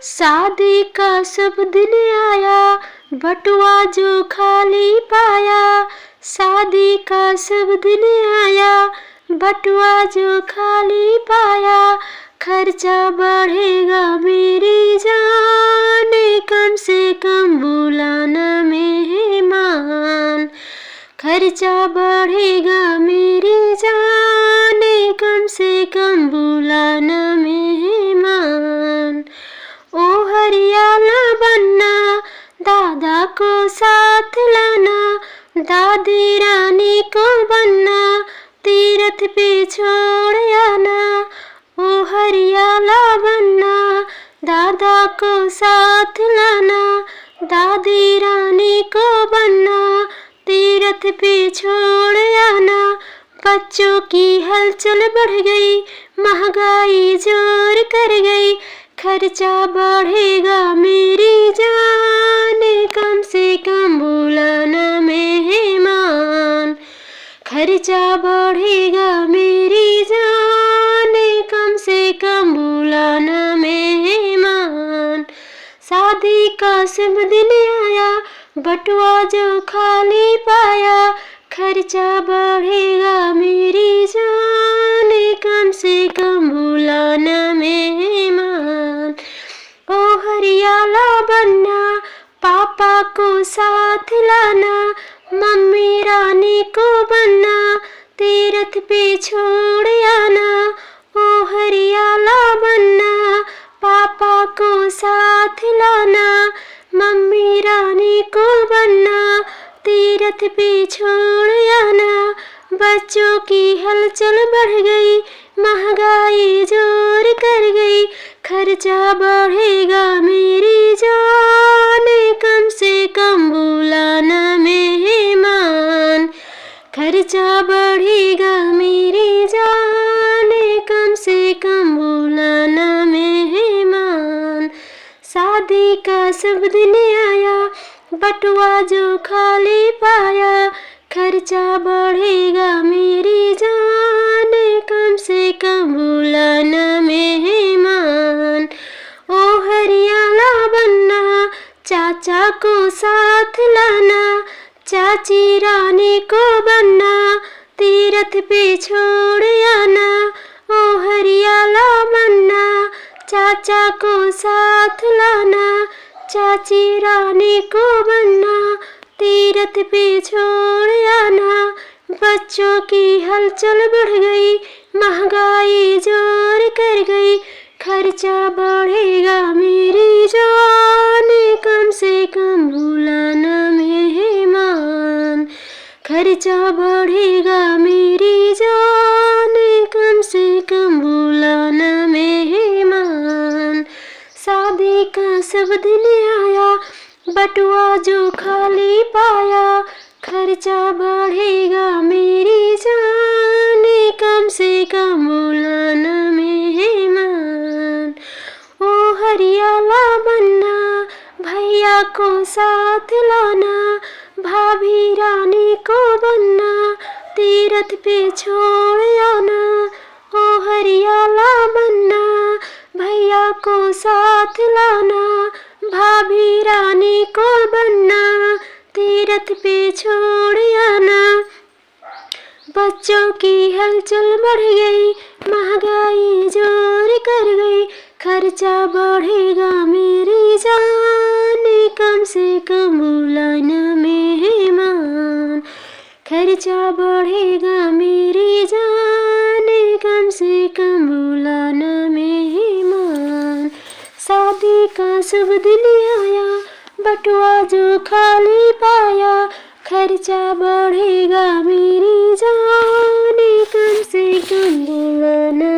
शादी का शुभ दिन आया, बटुआ जो खाली पाया। शादी का शुभ दिन आया, बटुआ जो खाली पाया। खर्चा बढ़ेगा मेरी जान, कम से कम बुलाना मेहमान। खर्चा बढ़ेगा मेरी जान, कम से कम बुलाना मेहमान। ओ हरियाला बनना, दादा को साथ लाना। दादी रानी को बनना, तीरथ पे छोड़ आना। ओ हरियाला बनना, दादा को साथ लाना। दादी रानी को बनना, तीरथ पे छोड़ आना। बच्चों की हलचल बढ़ गई, महंगाई जोर कर गई। खर्चा बढ़ेगा मेरी जान, कम से कम बुलाना मेहमान। खर्चा बढ़ेगा मेरी जान, कम से कम बुलाना मेहमान। शादी का शुभ दिन आया, बटुआ जो खाली पाया। खर्चा बढ़ेगा मेरी जान, कम से कम बुलाना मेहमान। ओ हरियाला बनना, पापा को साथ लाना। मम्मी रानी को बनना, तीरथ पे छोड़ आना। ओ हरियाला बनना, पापा को साथ लाना। मम्मी रानी को बनना, तीरथ पे छोड़ आना। बच्चों की हलचल बढ़ गई, महंगाई जोर कर गई। खर्चा बढ़ेगा मेरी जान, कम से कम बुलाना मेहमान। खर्चा बढ़ेगा मेरी जान, कम से कम बुलाना मेहमान। शादी का शुभ दिन आया, बटुआ जो खाली पाया। खर्चा बढ़ेगा मेरी जान, कम से कम बुलाना मेहमान। ओ हरियाला बनना, चाचा को साथ लाना। चाची रानी को बनना, तीरथ पे छोड़ आना। ओ हरियाला बनना, चाचा को साथ लाना। चाची रानी को बनना, तीरथ पे छोड़ आना। बच्चों की हलचल बढ़ गई, महंगाई जोर कर गई। खर्चा बढ़ेगा मेरी जान, कम से कम बुलाना मेहमान। खर्चा बढ़ेगा मेरी जान, कम से कम बुलाना मेहमान। शादी का शुभ दिन आया, बटुआ जो खाली पाया। खर्चा बढ़ेगा मेरी जान, कम से कम बुलाना मेहमान। ओ हरियाला बनना, भैया को साथ लाना। भाभी रानी को बनना, तीरथ पे छोड़ आना। ओ हरियाला बनना, भैया को साथ लाना। भाभी रानी को बनना, तीरथ पे छोड़ आना। बच्चों की हलचल बढ़ गई, महंगाई जोर कर गई। खर्चा बढ़ेगा मेरी जान, कम से कम बुलाना मेहमान। खर्चा बढ़ेगा मेरी जान, कम से कम बुलाना मेहमान। शादी का शुभ दिन आया, बटुआ जो खाली पाया। खर्चा बढ़ेगा मेरी जान, कम से कम बुलाना